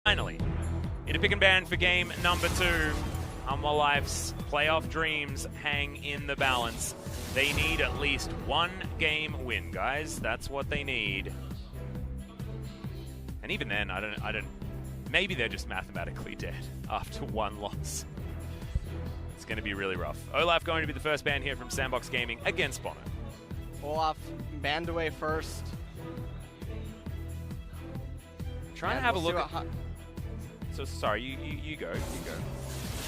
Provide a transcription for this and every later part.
Finally, in a pick and ban for game number 2, Hanwha Life's playoff dreams hang in the balance. They need at least one game win, guys. That's what they need. And even then, I don't. Maybe they're just mathematically dead after one loss. It's going to be really rough. Olaf going to be the first ban here from SANDBOX Gaming against Bono. Olaf banned away first. Trying to have a look at... So, sorry, you go.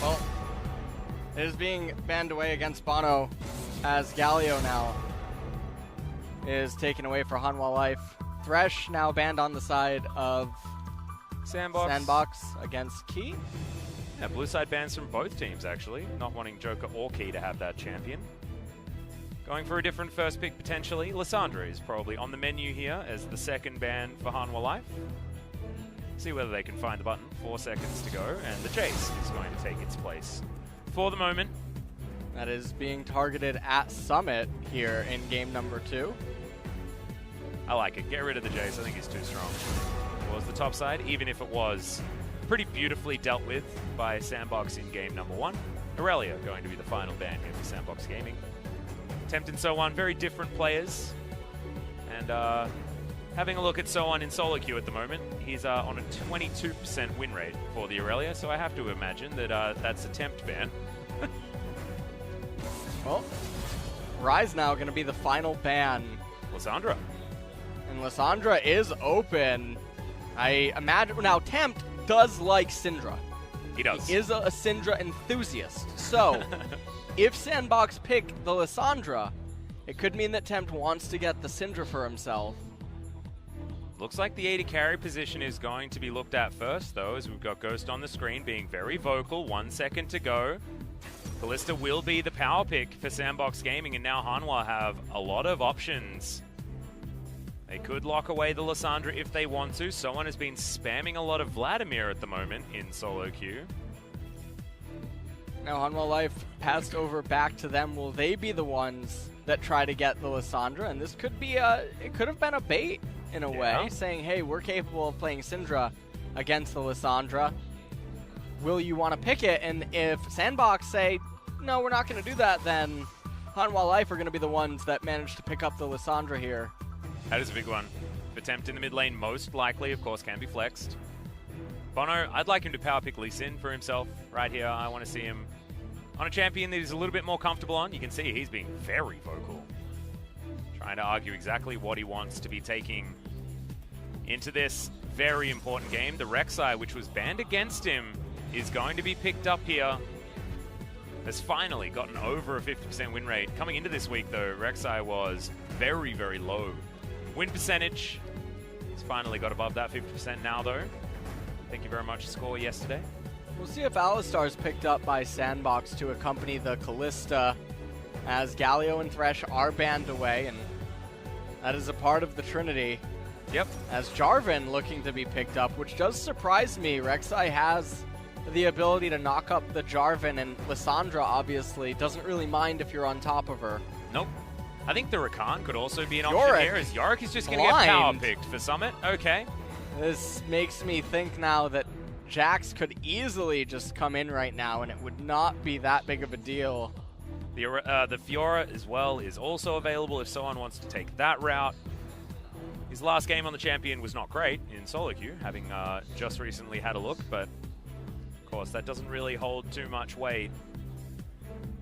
Well, it is being banned away against Bono as Galio now is taken away for Hanwha Life. Thresh now banned on the side of SANDBOX against Key. Yeah, blue side bans from both teams, actually. Not wanting Joker or Key to have that champion. Going for a different first pick, potentially. Lissandra is probably on the menu here as the second ban for Hanwha Life. See whether they can find the button. 4 seconds to go, and the Chase is going to take its place for the moment. That is being targeted at Summit here in game number 2. I like it. Get rid of the Jace. I think he's too strong. It was the top side, even if it was pretty beautifully dealt with by SANDBOX in game number 1. Aurelia going to be the final ban here for SANDBOX Gaming. Tempt and So1, very different players. And having a look at So1 in solo queue at the moment, he's on a 22% win rate for the Aurelia, so I have to imagine that that's a tempt ban. Well, Rise now going to be the final ban. Lissandra. And Lissandra is open. I imagine now Tempt does like Syndra. He does. He is a Syndra enthusiast. So, if SANDBOX pick the Lissandra, it could mean that Tempt wants to get the Syndra for himself. Looks like the AD carry position is going to be looked at first, though, as we've got Ghost on the screen being very vocal. 1 second to go. Kalista will be the power pick for SANDBOX Gaming, and now Hanwha have a lot of options. They could lock away the Lissandra if they want to. Someone has been spamming a lot of Vladimir at the moment in solo queue. Now Hanwha Life passed over back to them. Will they be the ones that try to get the Lissandra? And this could be it could have been a bait in a way, saying, hey, we're capable of playing Syndra against the Lissandra. Will you want to pick it? And if SANDBOX say, no, we're not going to do that, then Hanwha Life are going to be the ones that manage to pick up the Lissandra here. That is a big one. The Tempt in the mid lane, most likely, of course, can be flexed. Bono, I'd like him to power pick Lee Sin for himself right here. I want to see him on a champion that he's a little bit more comfortable on. You can see he's being very vocal. Trying to argue exactly what he wants to be taking into this very important game. The Rek'Sai, which was banned against him, is going to be picked up here. Has finally gotten over a 50% win rate. Coming into this week, though, Rek'Sai was very, very low win percentage. He's finally got above that 50% now, though. Thank you very much, score yesterday. We'll see if Alistar is picked up by SANDBOX to accompany the Kalista, as Galio and Thresh are banned away, and that is a part of the Trinity. Yep. As Jarvan looking to be picked up, which does surprise me. Rek'Sai has the ability to knock up the Jarvan, and Lissandra obviously doesn't really mind if you're on top of her. Nope. I think the Rakan could also be an option here, as Yorick is just going to get power picked for Summit. Okay. This makes me think now that Jax could easily just come in right now, and it would not be that big of a deal. The Fiora as well is also available if someone wants to take that route. His last game on the champion was not great in solo queue, having just recently had a look, but of course that doesn't really hold too much weight.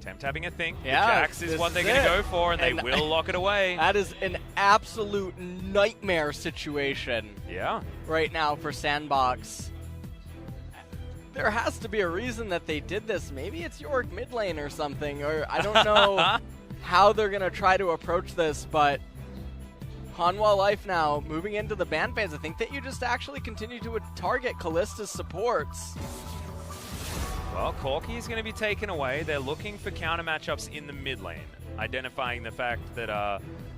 Tempt having a think. Yeah, the Jax is what they're going to go for, and they will lock it away. That is an absolute nightmare situation. Yeah. Right now for SANDBOX. There has to be a reason that they did this. Maybe it's Yorick mid lane or something, or I don't know how they're going to try to approach this, but Hanwha Life now moving into the ban phase. I think that you just actually continue to target Kalista's supports. Well, Corki is going to be taken away. They're looking for counter matchups in the mid lane, identifying the fact that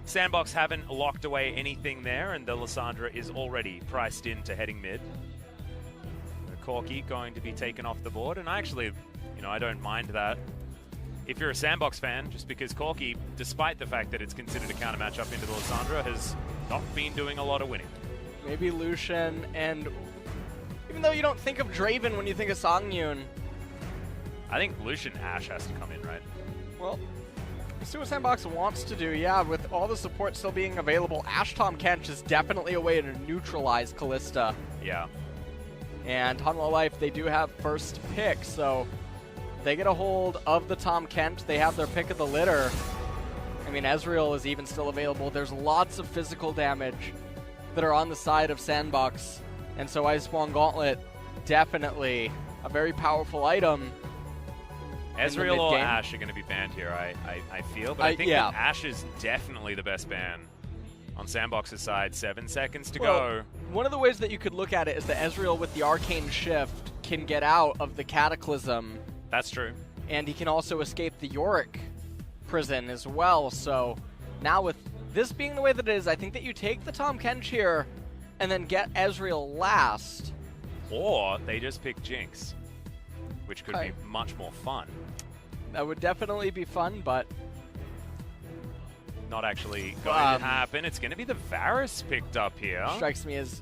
SANDBOX haven't locked away anything there, and the Lissandra is already priced into heading mid. Corki going to be taken off the board, and I actually, I don't mind that if you're a SANDBOX fan, just because Corki, despite the fact that it's considered a counter matchup into the Lissandra, has not been doing a lot of winning. Maybe Lucian and Even though you don't think of Draven when you think of Songyun. I think Lucian Ashe has to come in, right? Well, let's see what SANDBOX wants to do. Yeah, with all the support still being available, Ashe Tahm Kench is definitely a way to neutralize Kalista. Yeah. And Hanwha Life, they do have first pick, so they get a hold of the Tahm Kench. They have their pick of the litter. I mean, Ezreal is even still available. There's lots of physical damage that are on the side of SANDBOX. And so Ice-Spawn Gauntlet, definitely a very powerful item. Ezreal or Ashe are going to be banned here, I feel. But I think that Ashe is definitely the best ban on SANDBOX's side. 7 seconds to go. One of the ways that you could look at it is that Ezreal with the Arcane Shift can get out of the Cataclysm. That's true. And he can also escape the Yorick prison as well. So now with this being the way that it is, I think that you take the Tahm Kench here and then get Ezreal last. Or they just pick Jinx, which could be much more fun. That would definitely be fun, but not actually going to happen. It's going to be the Varus picked up here. Strikes me as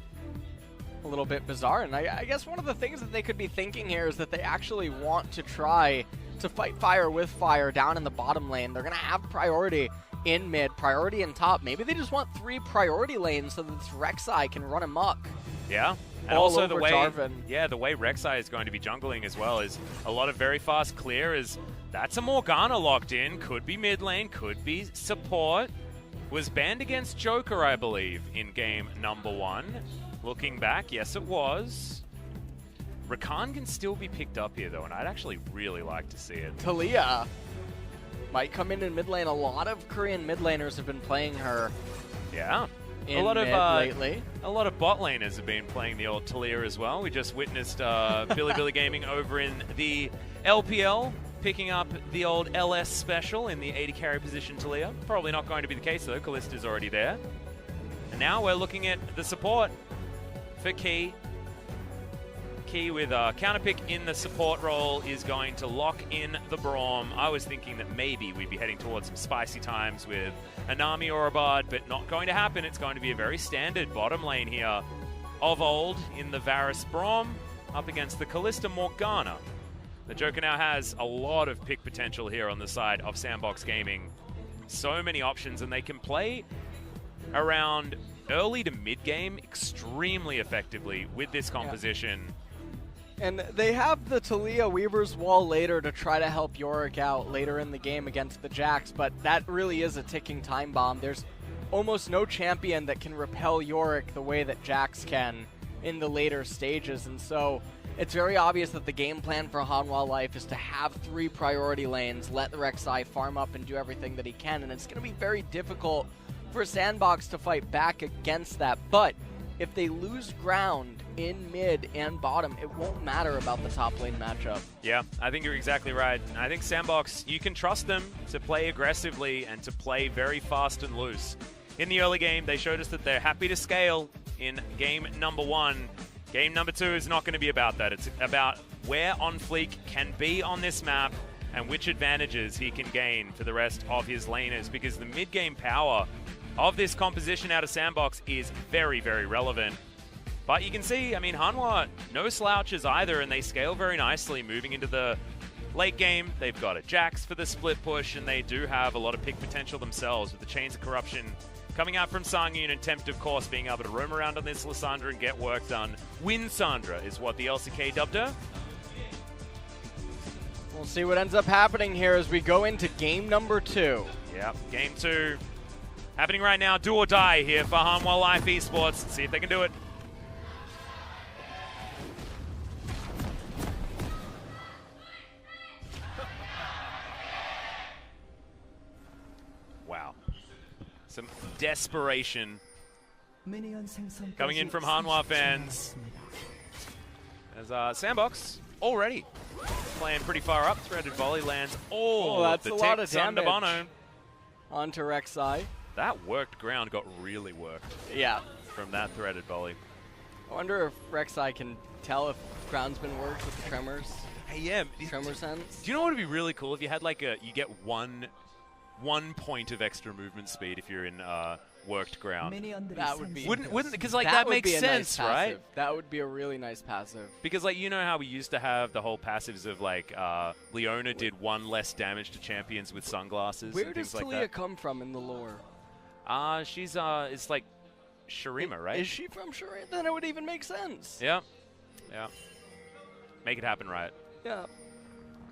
a little bit bizarre. And I guess one of the things that they could be thinking here is that they actually want to try to fight fire with fire down in the bottom lane. They're going to have priority in mid, priority in top. Maybe they just want 3 priority lanes so that this Rek'Sai can run amok. Yeah. And also the way, the way Rek'Sai is going to be jungling as well is a lot of very fast clear. Is that's a Morgana locked in. Could be mid lane, could be support. Was banned against Joker, I believe, in game number 1. Looking back, yes it was. Rakan can still be picked up here though, and I'd actually really like to see it. Talia might come in mid lane. A lot of Korean mid laners have been playing her. Yeah. A lot of lately. A lot of bot laners have been playing the old Talia as well. We just witnessed Billy Gaming over in the LPL picking up the old LS special in the 80 carry position Talia. Probably not going to be the case though. Kalista's already there. And now we're looking at the support for Key. Key with a counter pick in the support role is going to lock in the Braum. I was thinking that maybe we'd be heading towards some spicy times with a Nami or a Bard, but not going to happen. It's going to be a very standard bottom lane here of old in the Varus Braum up against the Kalista Morgana. The Joker now has a lot of pick potential here on the side of SANDBOX Gaming. So many options, and they can play around early to mid game extremely effectively with this composition. Yeah. And they have the Talia Weaver's Wall later to try to help Yorick out later in the game against the Jax, but that really is a ticking time bomb. There's almost no champion that can repel Yorick the way that Jax can in the later stages, and so it's very obvious that the game plan for Hanwha Life is to have 3 priority lanes, let the Rek'Sai farm up and do everything that he can, and it's going to be very difficult for SANDBOX to fight back against that, but if they lose ground in mid and bottom, it won't matter about the top lane matchup. Yeah, I think you're exactly right. I think SANDBOX, you can trust them to play aggressively and to play very fast and loose. In the early game, they showed us that they're happy to scale in game number 1. Game number 2 is not going to be about that. It's about where OnFleek can be on this map and which advantages he can gain for the rest of his laners, because the mid-game power of this composition out of SANDBOX is very, very relevant. But you can see, I mean, Hanwha, no slouches either, and they scale very nicely moving into the late game. They've got a Jax for the split push, and they do have a lot of pick potential themselves with the Chains of Corruption coming out from Songyun, and Tempt, of course, being able to roam around on this Lissandra and get work done. Win Sandra is what the LCK dubbed her. We'll see what ends up happening here as we go into game number 2. Yep, game 2. Happening right now, do or die here for Hanwha Life Esports. Let's see if they can do it. Wow. Some desperation coming in from Hanwha fans. As SANDBOX already playing pretty far up. Threaded volley lands all that's the a lot of damage damage onto Rek'Sai. That worked ground got really worked. Yeah. From that threaded volley. I wonder if Rek'Sai can tell if ground's been worked with the tremors. Hey, yeah. Tremor sense. Do you know what would be really cool if you had like you get one point of extra movement speed if you're in worked ground. That would be Wouldn't because like that makes sense, right? That would be a really nice passive. Because like you know how we used to have the whole passives of like Leona did 1 less damage to champions with sunglasses. Where and does things Talia like come from in the lore? She's it's like Shurima, right? Is she from Shurima? Then it would even make sense. Yeah, yeah. Make it happen, right? Yeah.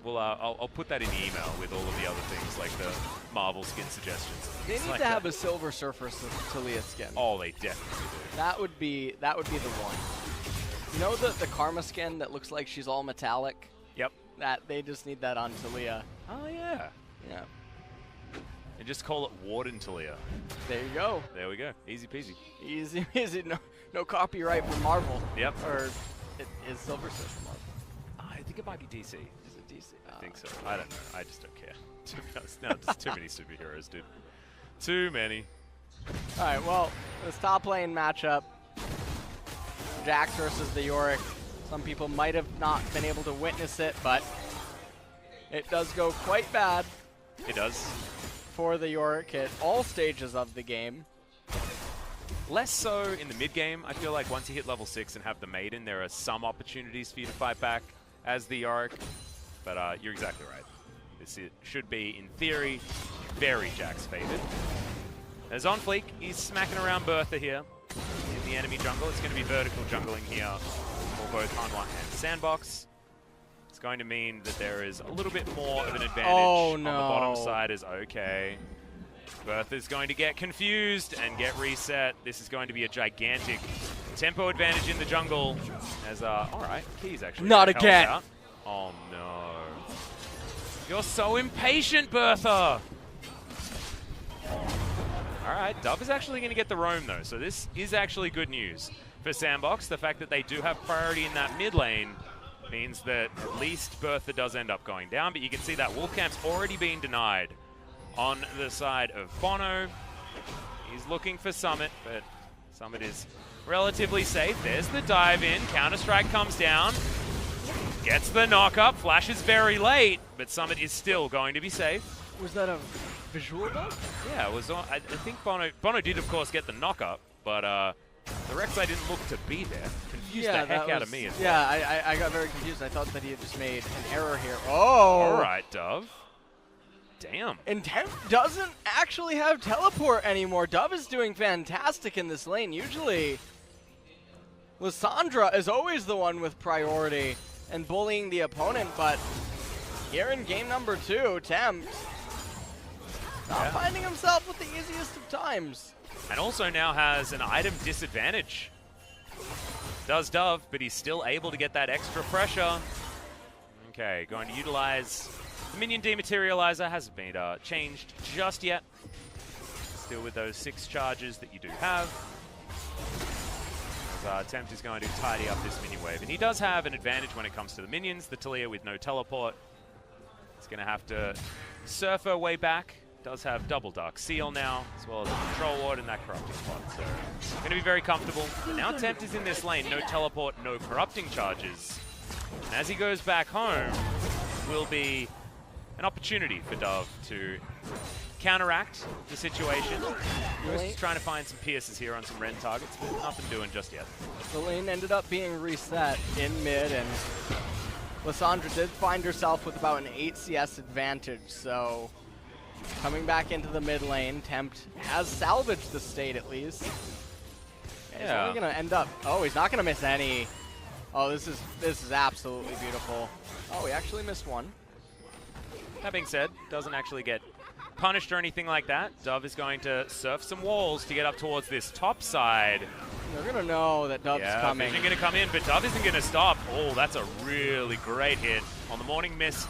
Well, I'll put that in the email with all of the other things like the Marvel skin suggestions. They need like to have a Silver Surfer Talia skin. Oh, they definitely do. That would be the one. You know the Karma skin that looks like she's all metallic? Yep. That they just need that on Talia. Oh yeah. Yeah. And just call it Warden Talia. There you go. There we go. Easy peasy. Easy peasy. No copyright for Marvel. Yep. Or it is Silver Surfer Marvel. I think it might be DC. Is it DC? I think so. I don't know. I just don't care. To be honest, no, there's too many superheroes, dude. Too many. All right. Well, this top lane matchup. Jax versus the Yorick. Some people might have not been able to witness it, but it does go quite bad. It does. For the Yorick at all stages of the game. Less so in the mid game. I feel like once you hit level 6 and have the Maiden, there are some opportunities for you to fight back as the Yorick. But you're exactly right. This should be, in theory, very Jax favored. As on fleek, he's smacking around Bertha here in the enemy jungle. It's going to be vertical jungling here for both Hanwha and SANDBOX. It's going to mean that there is a little bit more of an advantage on the bottom side. Is okay. Bertha's going to get confused and get reset. This is going to be a gigantic tempo advantage in the jungle. As alright, Key's actually not again. Out. Oh no. You're so impatient, Bertha! Alright, Dove is actually going to get the roam though, so this is actually good news for SANDBOX. The fact that they do have priority in that mid lane means that at least Bertha does end up going down, but you can see that Wolf Camp's already been denied on the side of Bono. He's looking for Summit, but Summit is relatively safe. There's the dive in, Counter-Strike comes down, gets the knock-up, Flash is very late, but Summit is still going to be safe. Was that a visual bug? Yeah, it was. I think Bono did, of course, get the knock-up, but the Rek'Sai didn't look to be there. Confused the heck out of me as well. Yeah, I got very confused. I thought that he had just made an error here. Oh! All right, Dove. Damn. And Temp doesn't actually have teleport anymore. Dove is doing fantastic in this lane. Usually, Lissandra is always the one with priority and bullying the opponent, but here in game number 2, Temp not finding himself with the easiest of times. And also now has an item disadvantage. Does Dove, but he's still able to get that extra pressure. Okay, going to utilize the minion dematerializer. Hasn't been changed just yet. Still with those 6 charges that you do have. As Tempt is going to tidy up this minion wave. And he does have an advantage when it comes to the minions. The Talia with no teleport. He's going to have to surf her way back. Does have double Dark Seal now, as well as a Control Ward and that Corrupting Spot. So, going to be very comfortable. But now Tempt is in this lane. No teleport, no Corrupting charges. And as he goes back home, will be an opportunity for Dove to counteract the situation. Just trying to find some pierces here on some Ren targets, but nothing doing just yet. The lane ended up being reset in mid, and Lissandra did find herself with about an 8 CS advantage, so coming back into the mid lane, Tempt has salvaged the state at least. He's only going to end up... Oh, he's not going to miss any. Oh, this is absolutely beautiful. Oh, he actually missed one. That being said, doesn't actually get punished or anything like that. Dove is going to surf some walls to get up towards this top side. They're going to know that Dove's coming. Vision going to come in, but Dove isn't going to stop. Oh, that's a really great hit on the Morning Mist.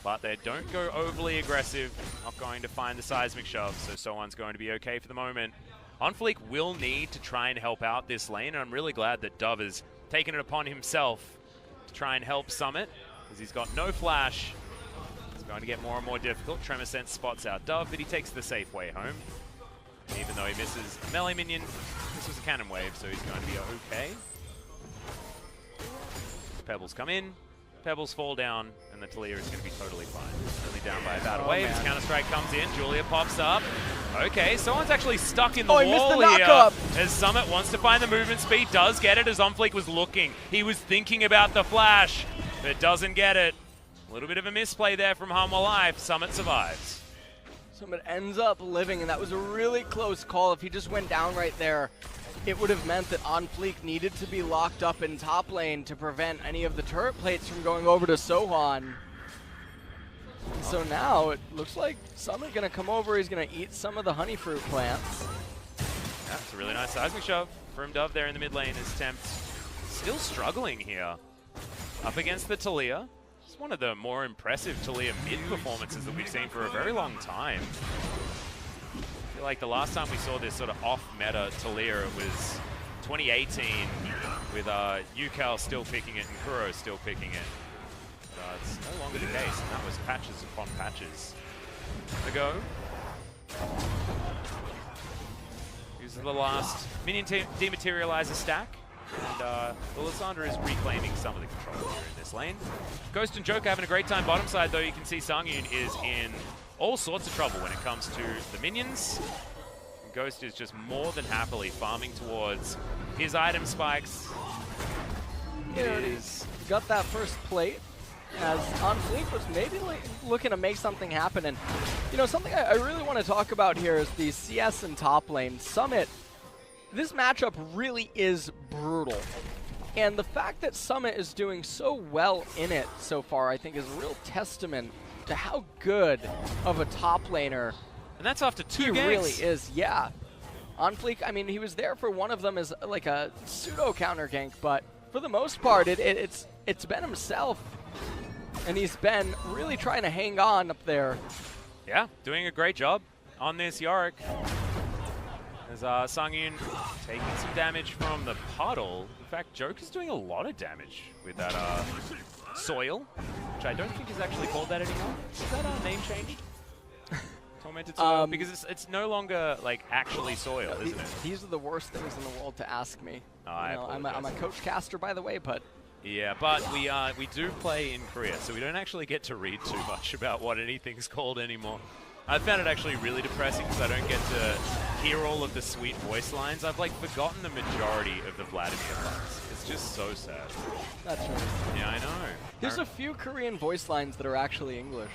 But they don't go overly aggressive. Not going to find the seismic shove, so someone's going to be okay for the moment. OnFleek will need to try and help out this lane, and I'm really glad that Dove has taken it upon himself to try and help Summit, because he's got no flash. It's going to get more and more difficult. Tremor Sense spots out Dove, but he takes the safe way home. Even though he misses a melee minion, this was a cannon wave, so he's going to be okay. Pebbles come in. Pebbles fall down, and the Talia is going to be totally fine. Only down by about a wave. Counter-Strike comes in. Julia pops up. Okay, someone's actually stuck in the Oh, he wall missed the here. knock-up. As Summit wants to find the movement speed, does get it as OnFleek was looking. He was thinking about the flash, but doesn't get it. A little bit of a misplay there from Hanwha Life. Summit survives. Summit ends up living, and that was a really close call. If he just went down right there, it would have meant that OnFleek needed to be locked up in top lane to prevent any of the turret plates from going over to Sohan. So now it looks like Summit gonna come over. He's gonna eat some of the honey fruit plants. That's a really nice seismic shove from Dove there in the mid lane as Tempt still struggling here up against the Taliyah. It's one of the more impressive Taliyah mid performances that we've seen for a very long time. I feel like the last time we saw this sort of off-meta Taliyah, it was 2018 with Yukal still picking it and Kuro still picking it. It's no longer the case, and that was patches upon patches ago. Uses the last minion dematerializer stack, and the Lysandra is reclaiming some of the control here in this lane. Ghost and Joker having a great time bottom side, though. You can see Sangyun is in all sorts of trouble when it comes to the minions. And Ghost is just more than happily farming towards his item spikes. He's got that first plate, as OnFleek was maybe looking to make something happen. And, you know, something I really want to talk about here is the CS and top lane. Summit, this matchup really is brutal. And the fact that Summit is doing so well in it so far, I think, is a real testament to how good of a top laner. And that's after two games. He really is, yeah. OnFleek, I mean, he was there for one of them as like a pseudo counter gank, but for the most part, it's been himself. And he's been really trying to hang on up there. Yeah, doing a great job on this Yorick. As Sangyun taking some damage from the puddle. In fact, Joker's doing a lot of damage with that soil, which I don't think is actually called that anymore. Is that our name changed? Tormented soil? Because it's no longer like actually soil, isn't it? These are the worst things in the world to ask me. Oh, I'm a coach caster, by the way, but yeah, but we do play in Korea, so we don't actually get to read too much about what anything's called anymore. I found it actually really depressing because I don't get to hear all of the sweet voice lines. I've like forgotten the majority of the Vladimir lines. It's just so sad. That's right. Yeah, I know. There's a few Korean voice lines that are actually English.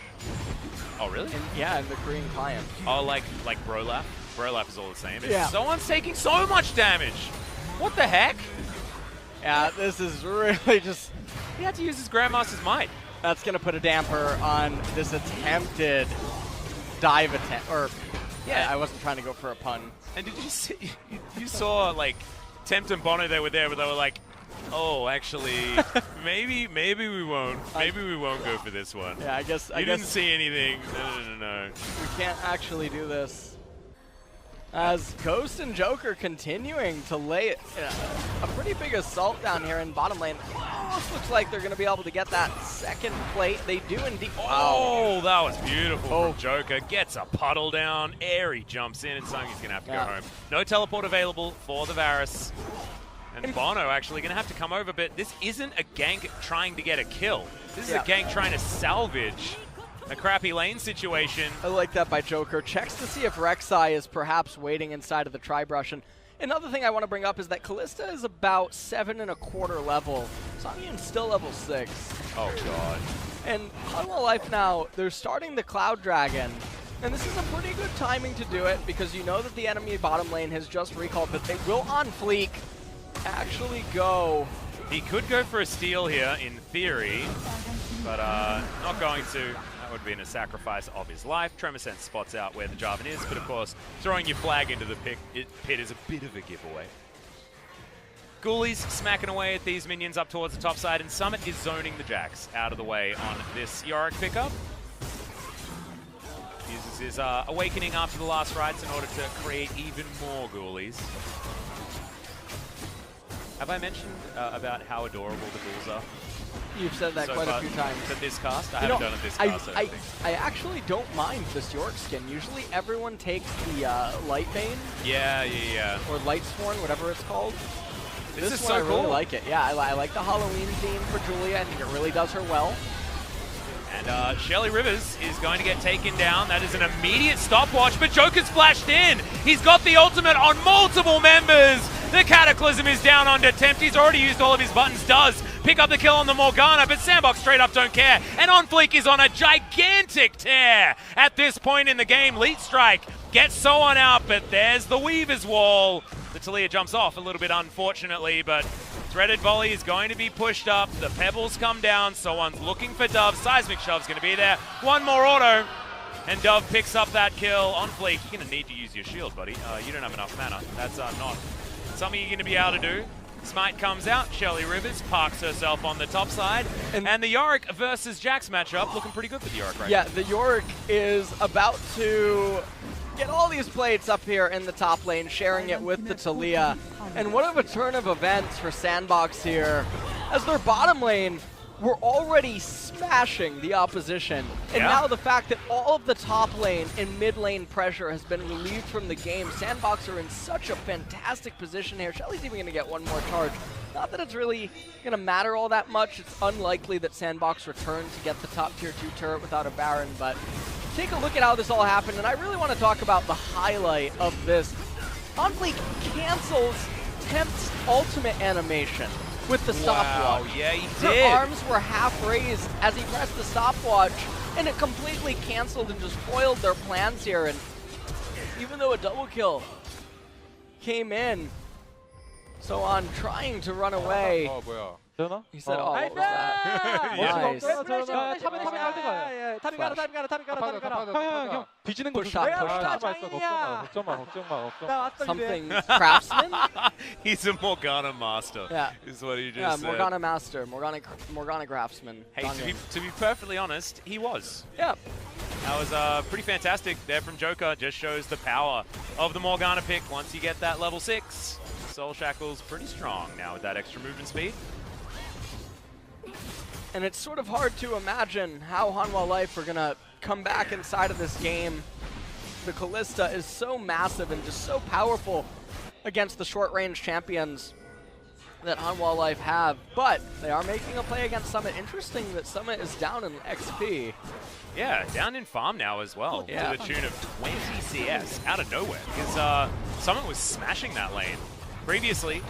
Oh, really? Yeah, in the Korean client. Oh, like Brolap? Brolap is all the same. Yeah. Someone's taking so much damage! What the heck? Yeah, this is really just... He had to use his Grandmaster's Might. That's going to put a damper on this attempted dive attempt. Or, yeah, I wasn't trying to go for a pun. And did you see... You saw, like, Tempt and Bono, they were there, but they were like, oh, actually, maybe we won't. Maybe we won't go for this one. Yeah, I guess... You didn't see anything. No. We can't actually do this. As Ghost and Joker continuing to lay a pretty big assault down here in bottom lane. Almost looks like they're going to be able to get that second plate. They do indeed. Oh, that was beautiful from Joker. Gets a puddle down. Airy jumps in, and Sangyun's going to have to go home. No teleport available for the Varus. And Bono actually going to have to come over, but this isn't a gank trying to get a kill. This is a gank trying to salvage a crappy lane situation. I like that by Joker. Checks to see if Rek'Sai is perhaps waiting inside of the Tri-Brush. And another thing I want to bring up is that Kalista is about 7.25 level. Sangyun's still level 6. Oh, God. And Hanwha Life now, they're starting the Cloud Dragon. And this is a pretty good timing to do it because you know that the enemy bottom lane has just recalled, but they will OnFleek actually go. He could go for a steal here in theory, but not going to. Would have been a sacrifice of his life. Tremorsense spots out where the Jarvan is, but of course, throwing your flag into the pit is a bit of a giveaway. Ghoulies smacking away at these minions up towards the top side, and Summit is zoning the Jax out of the way on this Yorick pickup. Uses his Awakening after the last rites in order to create even more Ghoulies. Have I mentioned about how adorable the ghouls are? You've said that quite a few times. To this cast? I haven't done it this cast, I actually don't mind this Yorick skin. Usually everyone takes the Light Bane. Yeah. Or Light Sworn, whatever it's called. This is one so I cool. really like it. Yeah, I like the Halloween theme for Julia. I think it really does her well. And Shelly Rivers is going to get taken down. That is an immediate stopwatch, but Joker's flashed in. He's got the ultimate on multiple members. The Cataclysm is down on Tempt. He's already used all of his buttons. Does pick up the kill on the Morgana, but SANDBOX straight up don't care. And On Fleek is on a gigantic tear at this point in the game. Lead Strike gets Soan out, but there's the Weaver's Wall. The Taliyah jumps off a little bit, unfortunately, but Threaded Volley is going to be pushed up. The Pebbles come down. Soan's looking for Dove. Seismic Shove's going to be there. One more auto, and Dove picks up that kill. On Fleek, you're going to need to use your shield, buddy. You don't have enough mana. That's not something you're going to be able to do. Smite comes out. Shelly Rivers parks herself on the top side. And the Yorick versus Jax matchup looking pretty good for the Yorick right now. Yeah, the Yorick is about to get all these plates up here in the top lane, sharing it with the Taliyah. And what of a turn of events for SANDBOX here, as their bottom lane were already smashing the opposition. And now the fact that all of the top lane and mid lane pressure has been relieved from the game, SANDBOX are in such a fantastic position here. Shelly's even going to get one more charge. Not that it's really going to matter all that much. It's unlikely that SANDBOX return to get the top tier 2 turret without a Baron, but take a look at how this all happened, and I really want to talk about the highlight of this. On Fleek cancels Tempt's ultimate animation with the stopwatch. Wow, yeah, he did. Her arms were half raised as he pressed the stopwatch, and it completely canceled and just foiled their plans here. And even though a double kill came in, Soan trying to run away. He said, oh, what was that? Nice. Push top. Something craftsman? He's a Morgana master, is what he just said. Morgana master, Morgana craftsman. Hey, to be perfectly honest, he was. Yeah. That was pretty fantastic there from Joker. Just shows the power of the Morgana pick. Once you get that level 6, Soul Shackle's pretty strong now with that extra movement speed. And it's sort of hard to imagine how Hanwha Life are going to come back inside of this game. The Callista is so massive and just so powerful against the short-range champions that Hanwha Life have. But they are making a play against Summit. Interesting that Summit is down in XP. Yeah, down in farm now as well, to the tune of 20 CS out of nowhere. Because Summit was smashing that lane. Previously,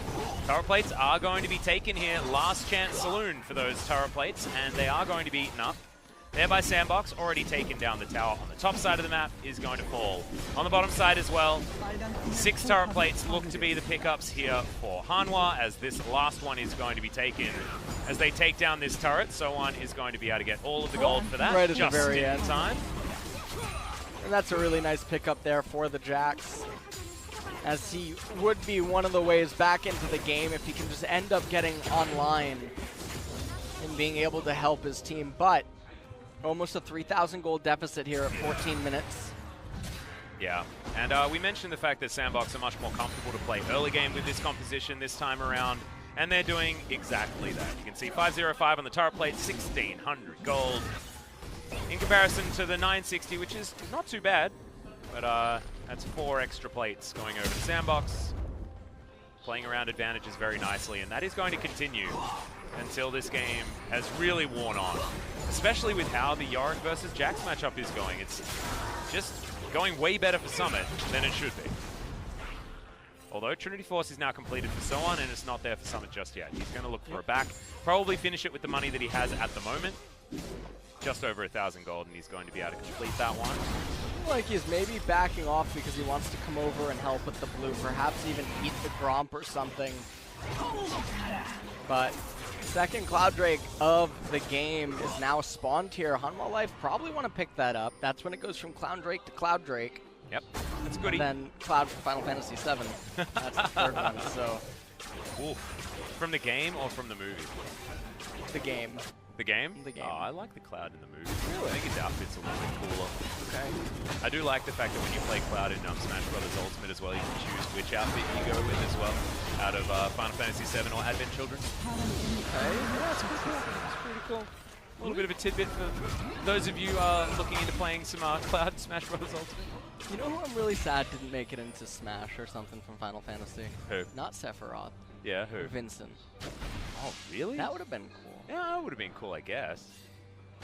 turret plates are going to be taken here. Last chance saloon for those turret plates, and they are going to be eaten up. There by SANDBOX, already taken down the tower on the top side of the map, is going to fall. On the bottom side as well, 6 turret plates look to be the pickups here for Hanwha, as this last one is going to be taken. As they take down this turret, Soan is going to be able to get all of the gold for that, right at just the very in end. time. And that's a really nice pickup there for the Jax, as he would be one of the ways back into the game if he can just end up getting online and being able to help his team. But almost a 3,000 gold deficit here at 14 minutes. Yeah, and we mentioned the fact that SANDBOX are much more comfortable to play early game with this composition this time around, and they're doing exactly that. You can see 505 on the turret plate, 1,600 gold. In comparison to the 960, which is not too bad, but that's 4 extra plates going over to SANDBOX. Playing around advantages very nicely, and that is going to continue until this game has really worn on. Especially with how the Yorick versus Jax matchup is going. It's just going way better for Summit than it should be. Although Trinity Force is now completed for Soan, and it's not there for Summit just yet. He's going to look for a back, probably finish it with the money that he has at the moment. Just over 1,000 gold, and he's going to be able to complete that one. I feel like he's maybe backing off because he wants to come over and help with the blue, perhaps even eat the Gromp or something. But second Cloud Drake of the game is now spawned here. Hanwha Life probably want to pick that up. That's when it goes from Cloud Drake to Cloud Drake. Yep, that's good. And then Cloud for Final Fantasy VII. That's the third one. So, ooh. From the game or from the movie? The game. The game? The game. Oh, I like the Cloud in the movie. Really? I think his outfit's a little bit cooler. Okay. I do like the fact that when you play Cloud in Smash Bros. Ultimate as well, you can choose which outfit you go with as well, out of Final Fantasy VII or Advent Children. Okay. Yeah, that's pretty cool. That's pretty cool. A little bit of a tidbit for those of you looking into playing some Cloud Smash Bros. Ultimate. You know who I'm really sad didn't make it into Smash or something from Final Fantasy? Who? Not Sephiroth. Yeah, who? Vincent. Oh, really? That would have been cool. Yeah, that would have been cool, I guess.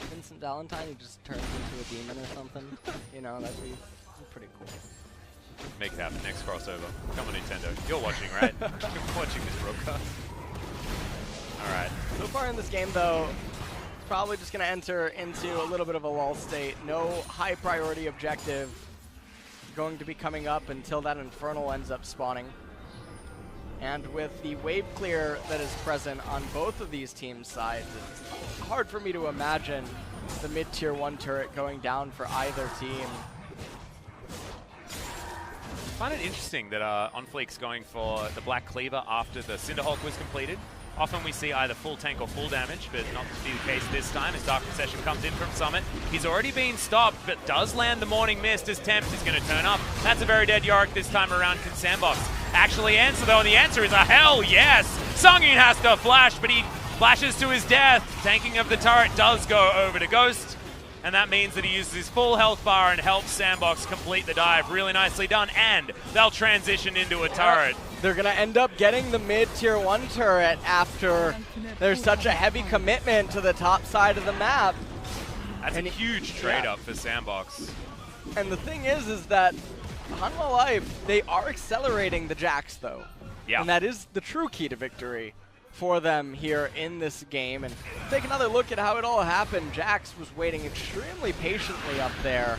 Vincent Valentine, he just turns into a demon or something. You know, that'd be pretty cool. Make it happen. Next crossover. Come on, Nintendo. You're watching, right? You're watching this broadcast. All right. So far in this game, though, it's probably just going to enter into a little bit of a lull state. No high priority objective going to be coming up until that Infernal ends up spawning. And with the wave clear that is present on both of these teams' sides, it's hard for me to imagine the mid-tier 1 turret going down for either team. I find it interesting that OnFleek's going for the Black Cleaver after the Cinderhulk was completed. Often we see either full tank or full damage, but not to be the case this time as Dark Recession comes in from Summit. He's already been stopped, but does land the Morning Mist as Tempt is going to turn up. That's a very dead Yorick this time around. Can SANDBOX actually answer, though? And the answer is a hell yes! Sungin has to flash, but he flashes to his death. Tanking of the turret does go over to Ghost, and that means that he uses his full health bar and helps SANDBOX complete the dive. Really nicely done, and they'll transition into a turret. They're going to end up getting the mid-tier 1 turret after there's such a heavy commitment to the top side of the map. That's a huge trade-up for SANDBOX. And the thing is that Hanwha Life, they are accelerating the Jax, though. Yeah. And that is the true key to victory for them here in this game. And take another look at how it all happened. Jax was waiting extremely patiently up there.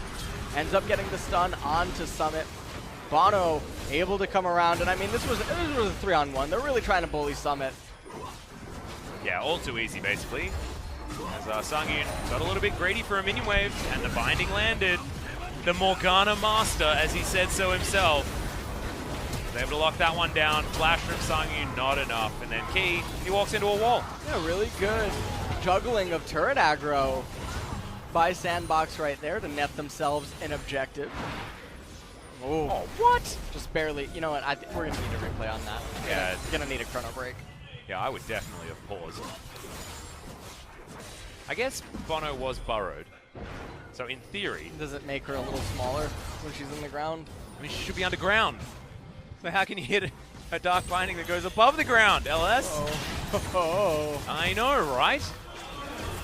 Ends up getting the stun onto Summit. Bono able to come around, and I mean, this was a 3-on-1. They're really trying to bully Summit. Yeah, all too easy, basically. As Sungin got a little bit greedy for a minion wave, and the binding landed. The Morgana Master, as he said so himself. Was able to lock that one down. Flash from Sungin, not enough. And then Key, he walks into a wall. Yeah, really good juggling of turret aggro by SANDBOX right there to net themselves an objective. Oh, what? Just barely. You know what? We're going to need a replay on that. Yeah. We're going to need a chrono break. Yeah, I would definitely have paused. I guess Bono was burrowed. So in theory... Does it make her a little smaller when she's in the ground? I mean, she should be underground. So how can you hit a dark binding that goes above the ground, LS? Oh. I know, right?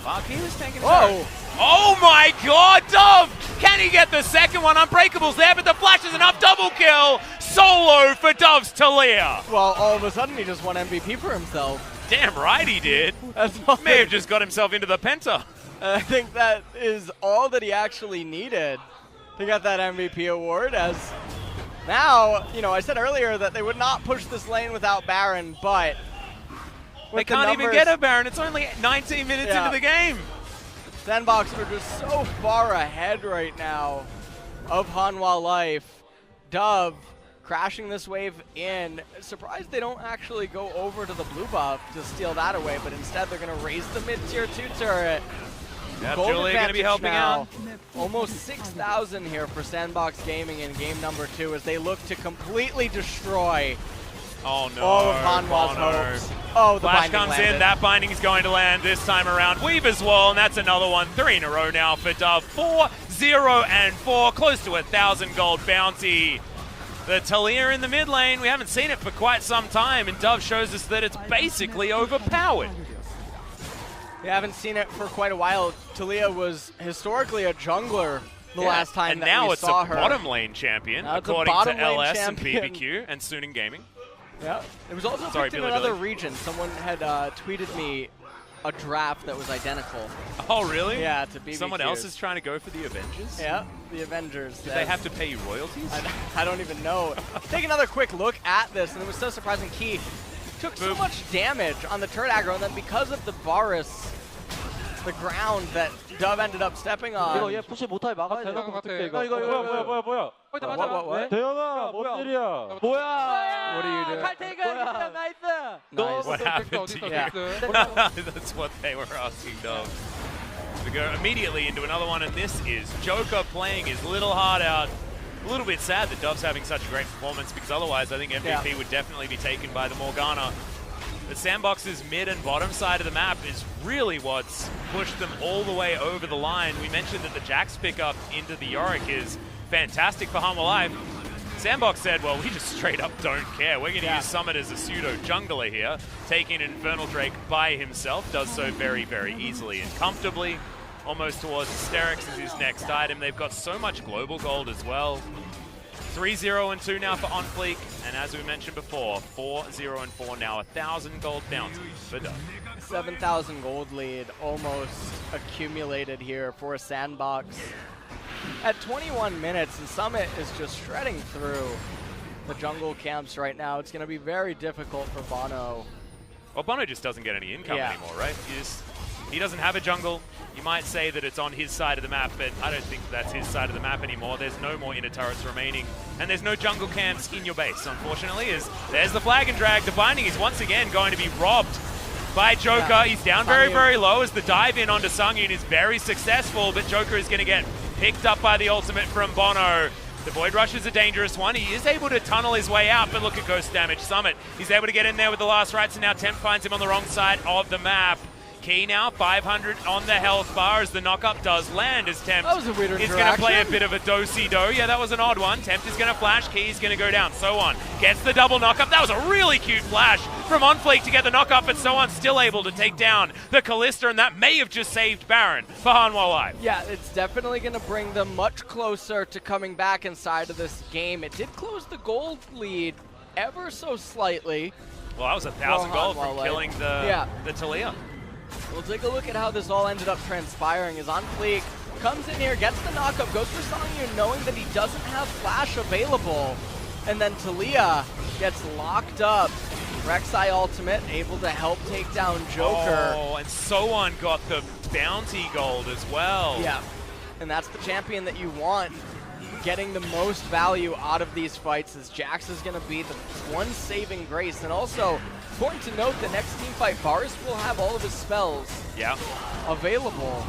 Marquis was taking Whoa! Oh my god, Dove! Can he get the second one? Unbreakable's there, but the flash is enough. Double kill! Solo for Dove's Talia! Well, all of a sudden he just won MVP for himself. Damn right he did. That's May have just got himself into the Penta. I think that is all that he actually needed to get that MVP award, as now, you know, I said earlier that they would not push this lane without Baron, but they can't even get a Baron. It's only 19 minutes into the game. SANDBOX are just so far ahead right now of Hanwha Life. Dove crashing this wave in. Surprised they don't actually go over to the blue buff to steal that away, but instead they're going to raise the mid-tier 2 turret. Yeah, Julia going to be helping out. Almost 6,000 here for SANDBOX Gaming in game number 2 as they look to completely destroy all of Hanwha's hopes. Oh, the Flash binding comes landed. in. That binding is going to land this time around. Weave as well, and that's another one. 3 in a row now for Dove. 4, 0, and 4. Close to 1,000 gold bounty. The Talia in the mid lane. We haven't seen it for quite some time, and Dove shows us that it's basically overpowered. We haven't seen it for quite a while. Talia was historically a jungler the last time that we saw her. And now it's a bottom lane champion, according to LS and BBQ and Suning Gaming. Yeah, it was also picked in another region. Someone had tweeted me a draft that was identical. Oh, really? Yeah, to BBQ. Someone else is trying to go for the Avengers? Yeah, the Avengers. Did they have to pay you royalties? I don't even know. Take another quick look at this, and it was so surprising. Key took so much damage on the turret aggro, and then because of the Varus, the ground that Dove ended up stepping on. 이거 얘 푸시 못하게 막아야 될 것 같은데 이거. 뭐야? What? 대현아, 뭔 일이야? 뭐야? What are you doing? Nice. What happened to you? Yeah. That's what they were asking, Dove. We go immediately into another one, and this is Joker playing his little heart out. A little bit sad that Dove's having such a great performance, because otherwise I think MVP would definitely be taken by the Morgana. The SANDBOX's mid and bottom side of the map is really what's pushed them all the way over the line. We mentioned that the Jax pickup into the Yorick is fantastic for Hanwha Life. SANDBOX said, well, we just straight up don't care. We're going to use Summit as a pseudo jungler here. Taking an Infernal Drake by himself, does so very, very easily and comfortably. almost towards Hysterics as his next item. They've got so much global gold as well. 3-0 and 2 now for On Fleek, and as we mentioned before, 4-0 and 4 now, 1,000 gold bounty for Doug. 7,000 gold lead almost accumulated here for a SANDBOX. At 21 minutes, and Summit is just shredding through the jungle camps right now. It's going to be very difficult for Bono. Well, Bono just doesn't get any income anymore, right? He doesn't have a jungle. You might say that it's on his side of the map, but I don't think that's his side of the map anymore. There's no more inner turrets remaining, and there's no jungle camps in your base, unfortunately, as there's the flag and drag. The binding is once again going to be robbed by Joker. Yeah. He's down very, very low as the dive in onto Sungyun is very successful, but Joker is going to get picked up by the ultimate from Bono. The Void Rush is a dangerous one. He is able to tunnel his way out, but look at Ghost damage. Summit, he's able to get in there with the last rights, and now Temp finds him on the wrong side of the map. Key now, 500 on the health bar as the knock-up does land as Temp is going to play a bit of a do-si-do. Yeah, that was an odd one. Temp is going to flash, Key's going to go down. So-On gets the double knock-up. That was a really cute flash from OnFleek to get the knock-up, but So-On still able to take down the Callista, and that may have just saved Baron for Hanwha Live. Yeah, it's definitely going to bring them much closer to coming back inside of this game. It did close the gold lead ever so slightly. Well, that was 1,000 gold from killing the Talia. We'll take a look at how this all ended up transpiring as OnFleek comes in here, gets the knockup, goes for Sungyun knowing that he doesn't have flash available, and then Talia gets locked up. Rek'Sai ultimate able to help take down Joker. Oh, and So-On got the bounty gold as well. Yeah, and that's the champion that you want, getting the most value out of these fights, as Jax is going to be the one saving grace. And also, important to note, the next team fight, Varus will have all of his spells available.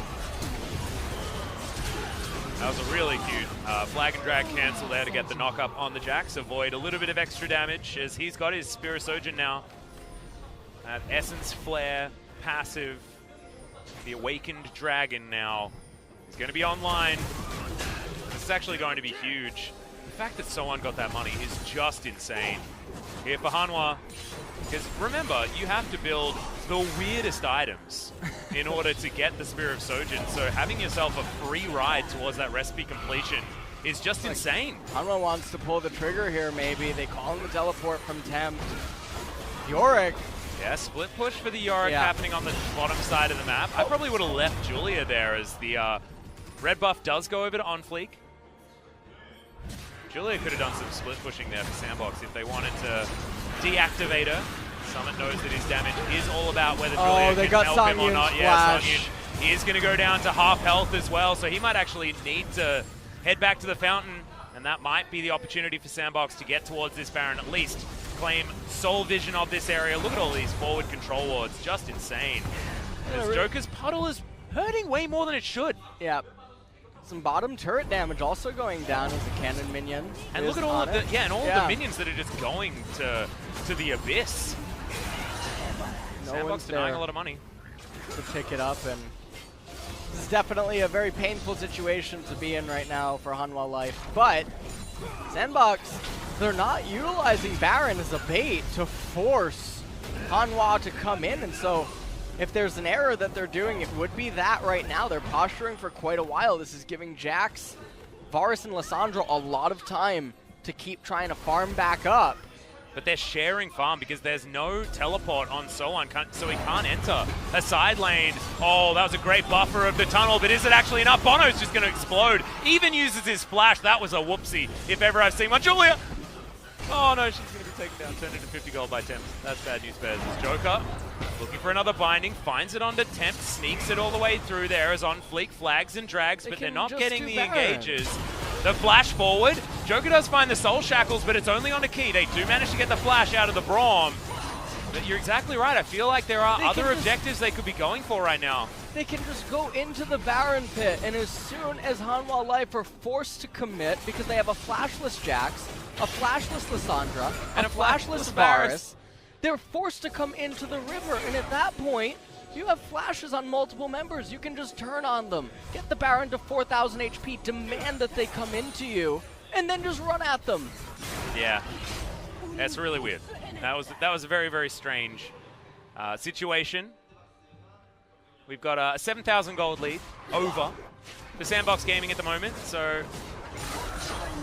That was a really cute flag and drag cancel there to get the knock-up on the Jax. Avoid a little bit of extra damage as he's got his Spirisogen now. Essence Flare, passive, the Awakened Dragon now. He's going to be online. This is actually going to be huge. The fact that So-On got that money is just insane. Here for Hanwha, because remember, you have to build the weirdest items in order to get the Spear of Sojin, so having yourself a free ride towards that recipe completion is just insane. Hanwha wants to pull the trigger here, maybe. They call him the teleport from Temp. Yorick. Yeah, split push for the Yorick happening on the bottom side of the map. I probably would have left Julia there as the red buff does go over to OnFleek. Julia could have done some split pushing there for SANDBOX if they wanted to deactivate her. Summit knows that his damage is all about whether Julia can help him or not. Yeah, Sungyun is going to go down to half health as well, so he might actually need to head back to the fountain, and that might be the opportunity for SANDBOX to get towards this Baron, at least claim sole vision of this area. Look at all these forward control wards, just insane. This Joker's puddle is hurting way more than it should. Yeah. Some bottom turret damage also going down as the cannon minion. And look at all of the the minions that are just going to the abyss. SANDBOX denying a lot of money to pick it up, and this is definitely a very painful situation to be in right now for Hanwha Life. But SANDBOX, they're not utilizing Baron as a bait to force Hanwha to come in, and so if there's an error that they're doing, it would be that right now. They're posturing for quite a while. This is giving Jax, Varus, and Lissandra a lot of time to keep trying to farm back up. But they're sharing farm because there's no teleport on So-On, so he can't enter a side lane. Oh, that was a great buffer of the tunnel, but is it actually enough? Bono's just going to explode. Even uses his flash. That was a whoopsie, if ever I've seen one. Julia! Oh no, she's going to be taken down, turned into 50 gold by Temp. That's bad news, Bears. Joker looking for another binding, finds it onto Temp, sneaks it all the way through there as OnFleek flags and drags, but they're not getting the engages. The flash forward. Joker does find the soul shackles, but it's only on a key. They do manage to get the flash out of the Braum. But you're exactly right. I feel like there are other objectives they could be going for right now. They can just go into the Baron pit, and as soon as Hanwha Life are forced to commit because they have a flashless Jax, a flashless Lissandra, and a flashless Varus, they're forced to come into the river, and at that point, you have flashes on multiple members. You can just turn on them, get the Baron to 4,000 HP, demand that they come into you, and then just run at them. Yeah, that's really weird. That was a very, very strange situation. We've got a 7,000 gold lead over the SANDBOX Gaming at the moment. So,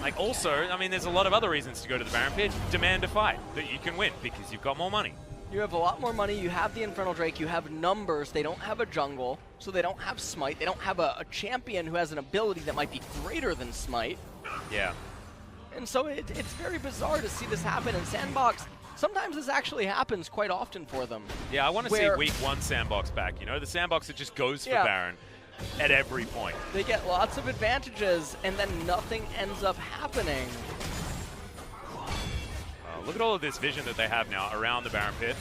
like, also, I mean, there's a lot of other reasons to go to the Baron Pit. Demand a fight that you can win because you've got more money. You have a lot more money, you have the Infernal Drake, you have numbers, they don't have a jungle, so they don't have Smite, they don't have a champion who has an ability that might be greater than Smite. Yeah. And so it's very bizarre to see this happen in SANDBOX. Sometimes this actually happens quite often for them. Yeah, I want to see week 1 SANDBOX back, you know? The SANDBOX that just goes for Baron at every point. They get lots of advantages, and then nothing ends up happening. Look at all of this vision that they have now around the Baron Pit.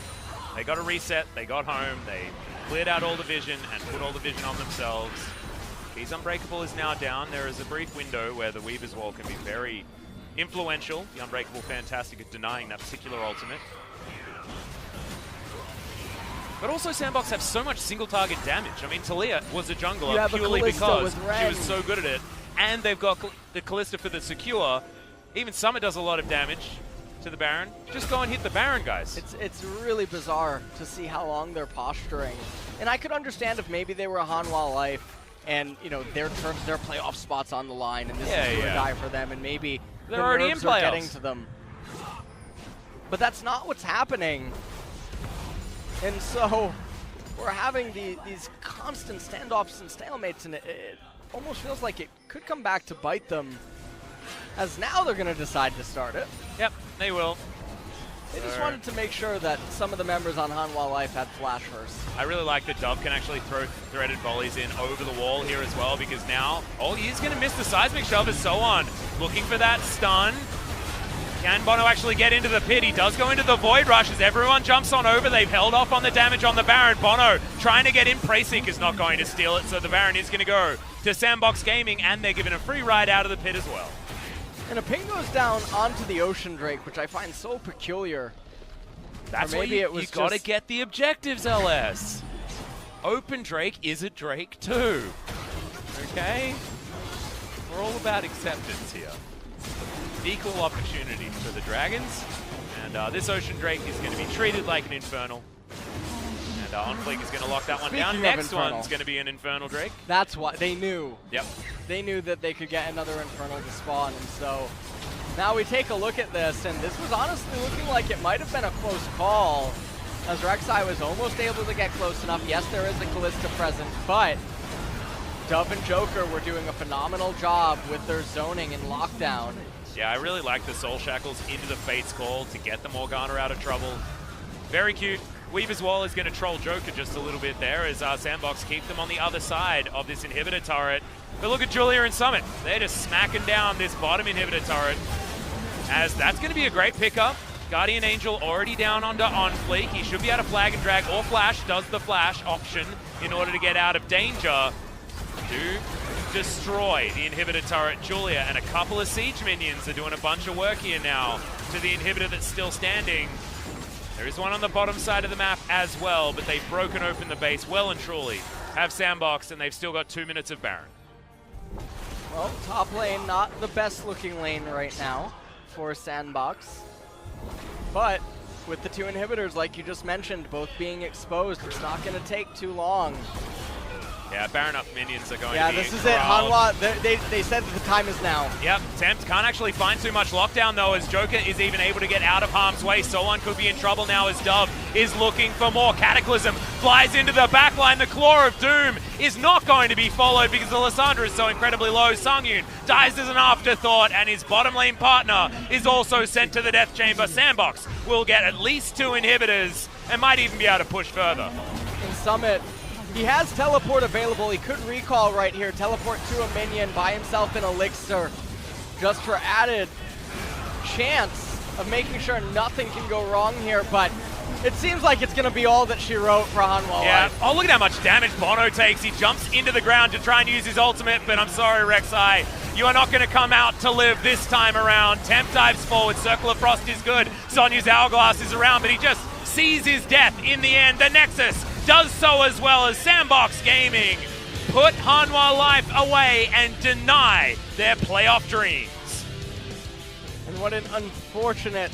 They got a reset, they got home, they cleared out all the vision and put all the vision on themselves. Keys Unbreakable is now down. There is a brief window where the Weaver's Wall can be very influential. The Unbreakable fantastic at denying that particular ultimate. But also SANDBOX have so much single target damage. I mean, Talia was a jungler purely because she was so good at it. And they've got the Kalista for the secure. Even Summit does a lot of damage to the Baron. Just go and hit the Baron, guys. It's really bizarre to see how long they're posturing. And I could understand if maybe they were a Hanwha Life and, you know, their playoff spots on the line and this is do or die for them and maybe they're already in playoffs. Getting to them. But that's not what's happening. And so we're having these constant standoffs and stalemates, and it almost feels like it could come back to bite them, as now they're going to decide to start it. Yep, they will. They just wanted to make sure that some of the members on Hanwha Life had flash first. I really like that Dove can actually throw threaded volleys in over the wall here as well, because now, he's going to miss the seismic shove as Soan looking for that stun. Can Bono actually get into the pit? He does go into the Void Rush as everyone jumps on over. They've held off on the damage on the Baron. Bono trying to get in. Preseek is not going to steal it, so the Baron is going to go to SANDBOX Gaming, and they're given a free ride out of the pit as well. And a ping goes down onto the Ocean Drake, which I find so peculiar. That's why you got to get the objectives, LS. Open Drake is a Drake too. Okay? We're all about acceptance here. Equal opportunity for the Dragons. And this Ocean Drake is going to be treated like an Infernal. And OnFleek is going to lock that one down. Next one's going to be an Infernal Drake. That's what they knew. Yep. They knew that they could get another Infernal to spawn, and so now we take a look at this, and this was honestly looking like it might have been a close call, as Rek'Sai was almost able to get close enough. Yes, there is a Kalista present, but Dove and Joker were doing a phenomenal job with their zoning and lockdown. Yeah, I really like the Soul Shackles into the Fate's Call to get the Morgana out of trouble. Very cute. Weaver's Wall is going to troll Joker just a little bit there as SANDBOX keep them on the other side of this inhibitor turret. But look at Julia and Summit. They're just smacking down this bottom inhibitor turret, as that's going to be a great pickup. Guardian Angel already down onto OnFleek. He should be able to flag and drag or flash. Does the flash option in order to get out of danger to destroy the inhibitor turret. Julia and a couple of siege minions are doing a bunch of work here now to the inhibitor that's still standing. There is one on the bottom side of the map as well, but they've broken open the base well and truly. Have SANDBOX, and they've still got 2 minutes of Baron. Well, top lane, not the best looking lane right now for SANDBOX. But with the two inhibitors, like you just mentioned, both being exposed, it's not going to take too long. Yeah, Baron up minions are going to be Yeah, this is it. Hanwha, they said that the time is now. Yep, Tempt can't actually find too much lockdown though, as Joker is even able to get out of harm's way. Soan could be in trouble now as Dove is looking for more. Cataclysm flies into the backline. The Claw of Doom is not going to be followed because the Lissandra is so incredibly low. Sungyun dies as an afterthought, and his bottom lane partner is also sent to the death chamber. SANDBOX will get at least 2 inhibitors and might even be able to push further. In Summit, he has teleport available. He could recall right here, teleport to a minion, buy himself an elixir, just for added chance of making sure nothing can go wrong here, but it seems like it's going to be all that she wrote for Hanwha. Yeah, oh, look at how much damage Bono takes. He jumps into the ground to try and use his ultimate, but I'm sorry, Rek'Sai, you are not going to come out to live this time around. Temp dives forward, Circle of Frost is good. Sonya's Hourglass is around, but he just sees his death in the end. The Nexus does so as well, as SANDBOX Gaming put Hanwha Life away and deny their playoff dreams. And what an unfortunate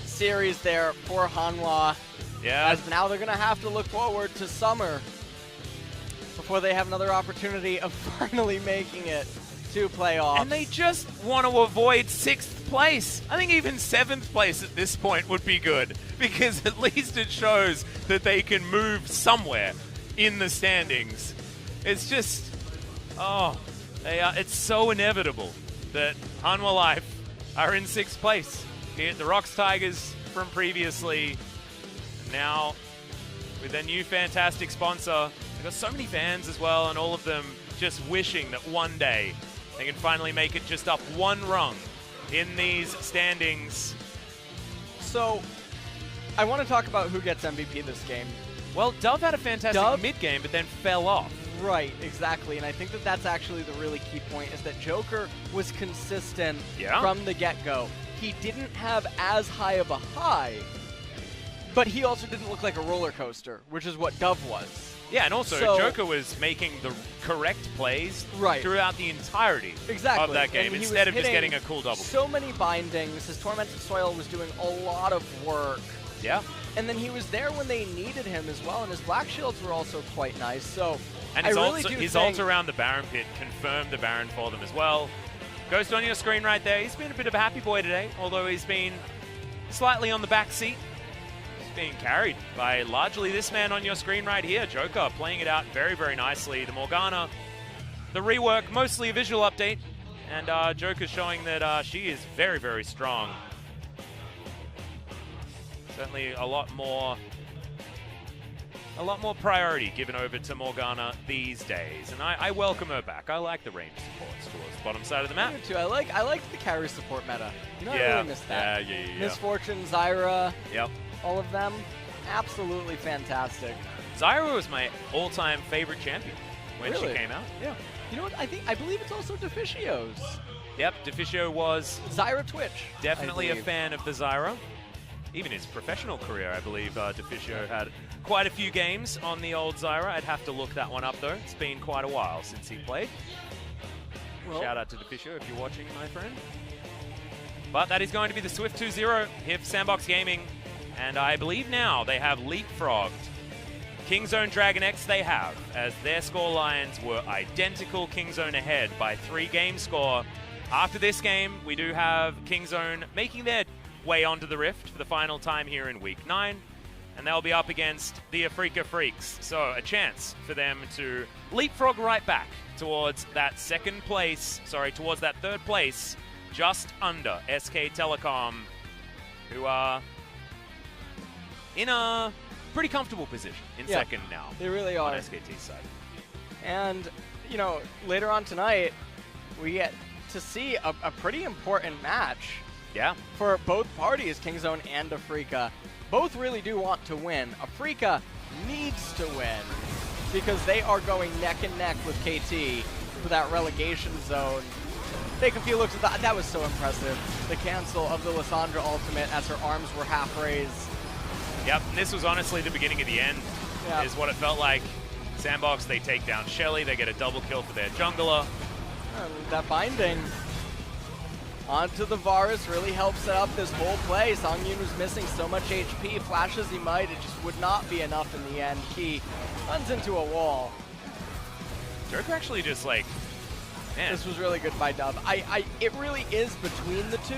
series there for Hanwha. Yeah. As now they're going to have to look forward to Summer. before they have another opportunity of finally making it to playoffs. And they just want to avoid 6th place. I think even 7th place at this point would be good, because at least it shows that they can move somewhere in the standings. It's just, it's so inevitable that Hanwha Life are in 6th place. Be it the Rocks Tigers from previously, now with their new fantastic sponsor. They've got so many fans as well, and all of them just wishing that one day they can finally make it just up one rung in these standings. So, I want to talk about who gets MVP this game. Well, Dove had a fantastic mid-game, but then fell off. Right, exactly. And I think that that's actually the really key point, is that Joker was consistent from the get-go. He didn't have as high of a high, but he also didn't look like a roller coaster, which is what Dove was. Yeah, and also Joker was making the correct plays throughout the entirety of that game, instead of just getting a cool double. So many bindings. His Tormented Soil was doing a lot of work. Yeah. And then he was there when they needed him as well, and his Black Shields were also quite nice. So, and his ult around the Baron pit confirmed the Baron for them as well. Ghost on your screen right there. He's been a bit of a happy boy today, although he's been slightly on the back seat. Being carried by largely this man on your screen right here, Joker, playing it out very, very nicely. The Morgana, the rework, mostly a visual update, and Joker showing that she is very, very strong. Certainly a lot more priority given over to Morgana these days, and I welcome her back. I like the range supports towards the bottom side of the map. I do too. I like the carry support meta. You know, I really miss that. Yeah. Misfortune, Zyra. Yep. All of them, absolutely fantastic. Zyra was my all-time favorite champion when she came out. Yeah. You know what? I believe it's also Deficio's. Yep, Deficio was Zyra Twitch. Definitely a fan of the Zyra. Even his professional career, I believe Deficio had quite a few games on the old Zyra. I'd have to look that one up though. It's been quite a while since he played. Well, shout out to Deficio if you're watching, my friend. But that is going to be the Swift 2-0 here for SANDBOX Gaming. And I believe now they have leapfrogged Kingzone Dragon X. They have, as their score lines were identical. Kingzone ahead by 3 game score. After this game, we do have Kingzone making their way onto the Rift for the final time here in Week 9. And they'll be up against the Afrika Freaks. So a chance for them to leapfrog right back towards that towards that 3rd place, just under SK Telecom, who are in a pretty comfortable position in second now. They really are. On SKT's side. And, you know, later on tonight, we get to see a pretty important match. Yeah. For both parties, Kingzone and Afrika. Both really do want to win. Afrika needs to win because they are going neck and neck with KT for that relegation zone. Take a few looks at that. That was so impressive. The cancel of the Lissandra ultimate as her arms were half raised. Yep, and this was honestly the beginning of the end, is what it felt like. SANDBOX, they take down Shelly, they get a double kill for their jungler. And that binding onto the Varus really helps set up this whole play. Songyun was missing so much HP, flash as he might, it just would not be enough in the end. He runs into a wall. Joker actually just like, man. This was really good by Dove. It really is between the two.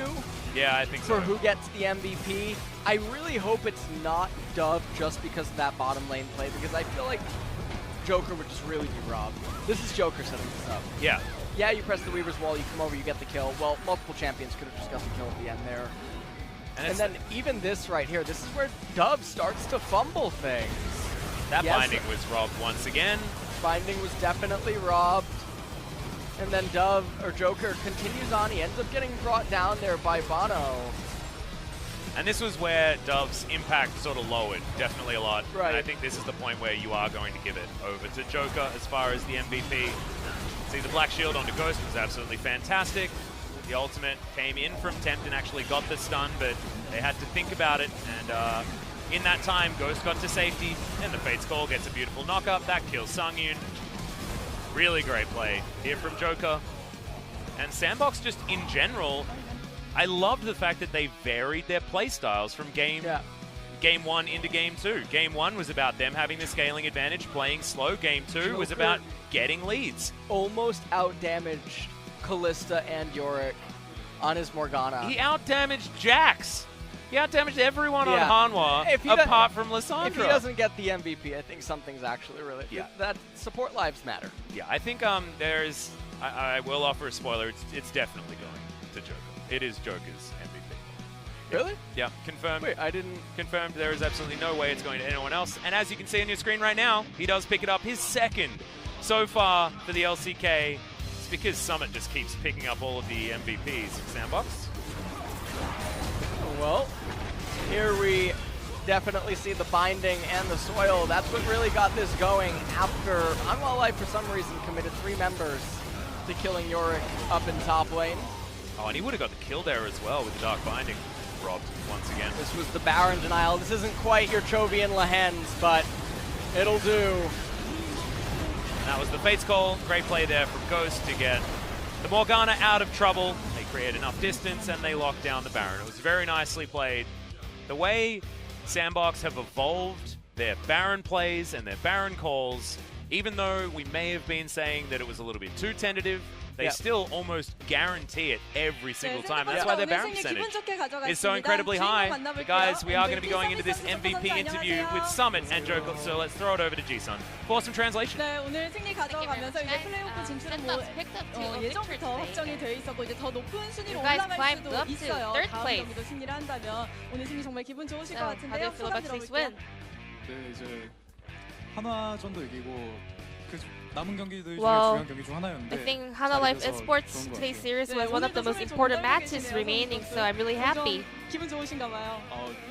Yeah, I think so. For who gets the MVP. I really hope it's not Dove just because of that bottom lane play, because I feel like Joker would just really be robbed. This is Joker setting this up. Yeah. Yeah, you press the Weaver's Wall, you come over, you get the kill. Well, multiple champions could have just got the kill at the end there. And then even this right here, this is where Dove starts to fumble things. That binding was robbed once again. Binding was definitely robbed. And then Joker continues on. He ends up getting brought down there by Bono. And this was where Dove's impact sort of lowered, definitely a lot. Right. And I think this is the point where you are going to give it over to Joker as far as the MVP. See, the Black Shield onto Ghost was absolutely fantastic. The ultimate came in from Tempt and actually got the stun, but they had to think about it. And in that time, Ghost got to safety, and the Fate's Call gets a beautiful knock-up. That kills Songyun. Really great play here from Joker. And SANDBOX just in general, I loved the fact that they varied their play styles from game Game 1 into Game 2. Game 1 was about them having the scaling advantage, playing slow. Game 2 was about getting leads. Almost out-damaged Kalista and Yorick on his Morgana. He out-damaged Jax. He out-damaged everyone on Yeah. Hanwha apart from Lissandra. If he doesn't get the MVP, I think something's actually really... Yeah. That support lives matter. Yeah, I think there's... I will offer a spoiler. It's definitely going to Joker. It is Joker's MVP. Really? Yeah, confirmed. Wait, I didn't... Confirmed. There is absolutely no way it's going to anyone else. And as you can see on your screen right now, he does pick it up, his second so far for the LCK. It's because Summit just keeps picking up all of the MVPs. SANDBOX? Well, here we definitely see the binding and the soil. That's what really got this going after Hanwha Life, for some reason, committed 3 members to killing Yorick up in top lane. Oh, and he would have got the kill there as well with the Dark Binding. Robbed once again. This was the Baron denial. This isn't quite your Chovy and Lehens, but it'll do. And that was the Fates call. Great play there from Ghost to get the Morgana out of trouble. They create enough distance and they lock down the Baron. It was very nicely played. The way SANDBOX have evolved their Baron plays and their Baron calls, even though we may have been saying that it was a little bit too tentative, they still almost guarantee it every single time. That's why their Baron percentage is so incredibly high. But guys, we are going to be going into this MVP interview with Summit and Joker, so let's throw it over to Jisun for some translation. 네, 오늘 승리 가져가면서 이제 플레이오프 진출은 뭐 예전부터 확정이 돼 있었고 이제 더 높은 순위로 올라갈 수도 있어요. 다음 경기도 승리를 한다면 오늘 승리 정말 기분 좋으실 것 같은데요. 소감 들어볼게요. 네, 이제 한화전도 이기고 그 남은 경기들 중에 Well, 중요한 경기 중 하나였는데 I think Hanwha Life Esports today's series was one of the most important matches remaining, so I'm really happy. 기분 좋으신가 봐요.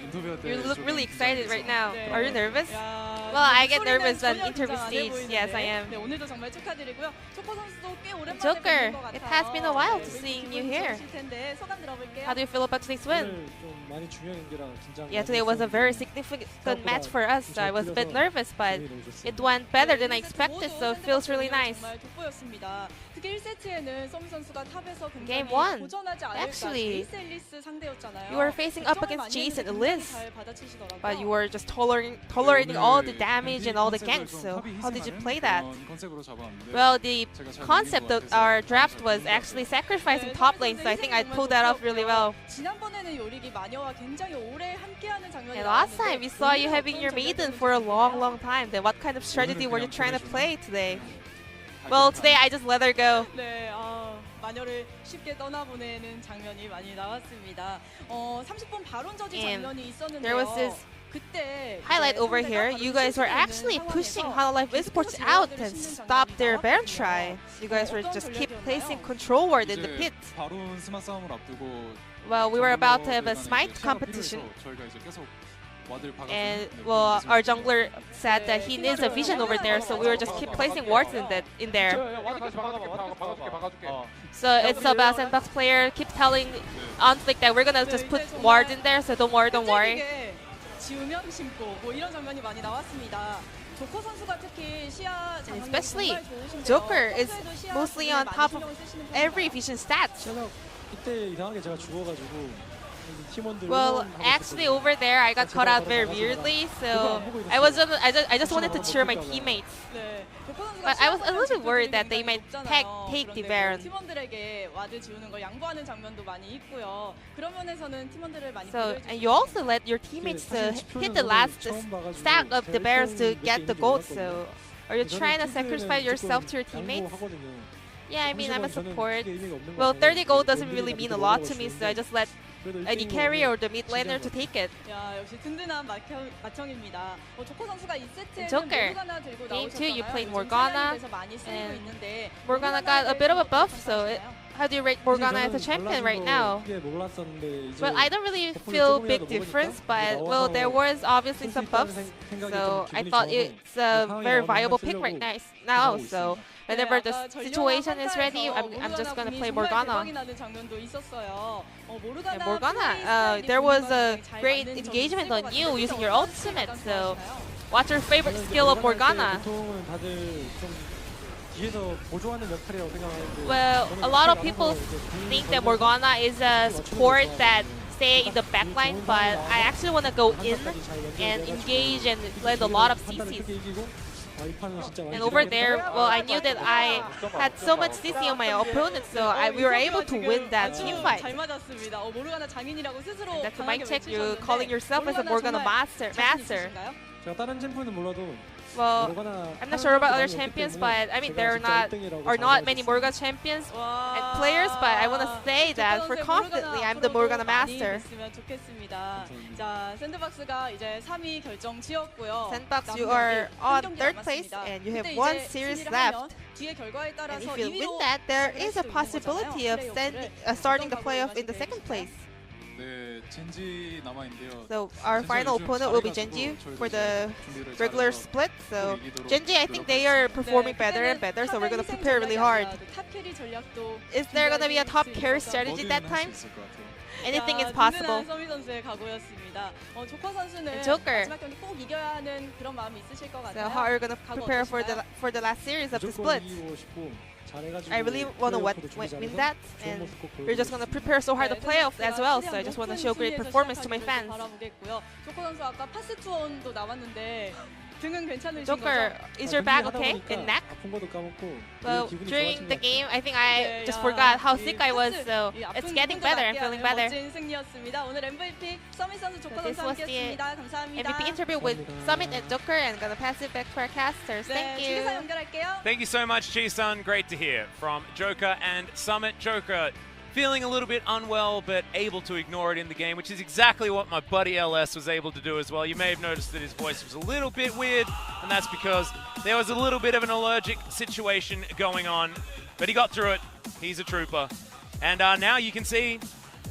인터뷰 때 You look really excited right now. 네. Are you nervous? 야, Well, I get 소리는 nervous on 전혀 interview 긴장 안 stage. 해보이는데. Yes, I am. 네, 오늘도 정말 축하드리고요. 조커 선수도 꽤 오랜만에 Joker, 뵙는 것 같아요. it has been a while to 네, seeing 기분 you here. 좋으실 텐데 소감 들어볼게요. How do you feel about today's win? 좀 많이 중요한 경기라 긴장. Yeah, today was a very significant match for us. So I was a bit nervous, but it went better than I expected, so it feels really nice. 정말 돋보였습니다. 특히 1세트에는 썸 선수가 탑에서 Game 굉장히 one. 도전하지 않을까 Actually, 제이스 앨리스 상대였잖아요. You were facing up 걱정을 against 많이 Jace and 했는데 Elise, 잘 받아치시더라고요. but you were just tolerating all the damage and all the ganks. So how did you play that? Well, the concept of our draft was actually sacrificing top lane, so I think I pulled that off really well. 지난번에는 요릭이 마녀와 굉장히 오래 함께하는 장면이 And last 나왔는데 time we saw you having your 어떤 maiden 전략을 for a long, 펼칠까요? long time. Then what kind of strategy were you trying to play today? Well, today I just let her go. 네, 마녀를 쉽게 떠나보내는 장면이 많이 나왔습니다. 30분 발언 저지 And 장면이 있었는데요. there was this 그때 highlight over here. You guys were actually pushing Hanwha Life Esports out and stop their Baron try. You guys were just keep placing control ward in the pit. 바론 스마 싸움을 앞두고 Well, we were about to have a smite competition. 저희가 이제 계속 와드를 박아서 And well, our jungler said that he needs a vision over there, so we were just keep placing wards in there. So it's about SANDBOX player keep telling Onflick that we're gonna just put wards in there, so don't worry. 지우면 심고 뭐 이런 장면이 많이 나왔습니다. 조커 선수가 특히 시야 장악력이 Especially 정말 좋으신데요. Joker is 평소에도 시야 mostly 장악을 on 많이 top of 신경을 쓰시는 편인가요? every vision stat. 제가 이때 이상하게 제가 죽어가지고 팀원들. Well, actually over there I got caught out very weirdly, so I just wanted to cheer my teammates. 네, 조커 선수가 But I was a little bit 시야 worried that 장악력이 they might 높잖아요. take the 그런데 Baron. 팀원들에게 와드 지우는 걸 양보하는 장면도 많이 있고요. 그런 면에서는 팀원들을 많이 So 배려해 and you also let your teammates hit the last stack of the Barons to get the gold. So are you trying to sacrifice yourself to your teammates? Yeah, I mean I'm a support. Well, 30 gold doesn't really mean a lot to me, so I just let any carry or the mid laner to take it. 야, 역시 든든한 마청입니다. 조커 선수가 2세트에는 Joker. 모르가나 들고 Game two, you 나오셨잖아요. played 요즘 Morgana, 차량에서 많이 쓰이고 and 있는데 Morgana got a bit of a buff, so how do you rate Morgana as a champion right now? Well, I don't really feel big difference, but well, there was obviously some buffs, so I thought it's a very viable pick right now. So whenever the situation is ready, I'm just gonna play Morgana. And Morgana, there was a great engagement on you using your ultimate. So what's your favorite skill of Morgana? Well, a lot of people think that Morgana is a support that stay in the back line, but I actually want to go in and engage and land a lot of CCs. And over there, well, I knew that I had so much CC on my opponent, so we were able to win that team fight. And that's a mic check. You're calling yourself as a Morgana master. Well, I'm not sure about other champions, but I mean there are not many Morgana champions and players, but I want to say that for confidently, I'm the Morgana master. SANDBOX, you are on 3rd place and you have 1 series left. And if you win that, there is a possibility of starting the playoff in the 2nd place. So our final opponent will be Genji for the regular split. So Genji, I think they are performing better and better, so we're going to prepare really hard. Is there going to be a top carry strategy that time? Anything is possible. And Joker. So how are you going to prepare for the last series of the split? I really want to win that, and we're just going to prepare so hard to playoffs as well, so I just want to show great performance to my fans. Joker, is your back okay? And neck? Well, during the game, I think I just forgot how sick I was, so it's getting better. I'm feeling better. So this was the MVP interview with Summit and Joker, and gonna pass it back to our casters. Thank you. Thank you so much, Chi-sun. Great to hear from Joker and Summit. Joker feeling a little bit unwell, but able to ignore it in the game, which is exactly what my buddy LS was able to do as well. You may have noticed that his voice was a little bit weird, and that's because there was a little bit of an allergic situation going on, but he got through it. He's a trooper. And now you can see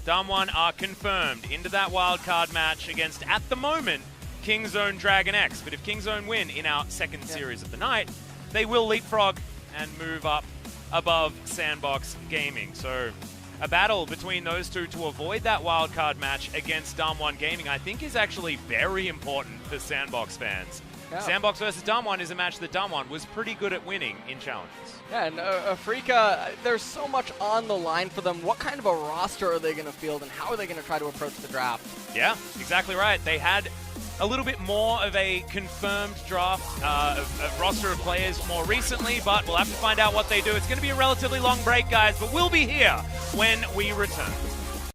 Damwon are confirmed into that wildcard match against, at the moment, Kingzone Dragon X. But if Kingzone win in our 2nd series of the night, they will leapfrog and move up above SANDBOX Gaming. So a battle between those two to avoid that wildcard match against Damwon Gaming, I think, is actually very important for SANDBOX fans. Yeah. SANDBOX versus Damwon is a match that Damwon was pretty good at winning in challenges. Yeah, and Afrika, there's so much on the line for them. What kind of a roster are they going to field, and how are they going to try to approach the draft? Yeah, exactly right. They had a little bit more of a confirmed draft, a roster of players more recently, but we'll have to find out what they do. It's going to be a relatively long break, guys, but we'll be here when we return.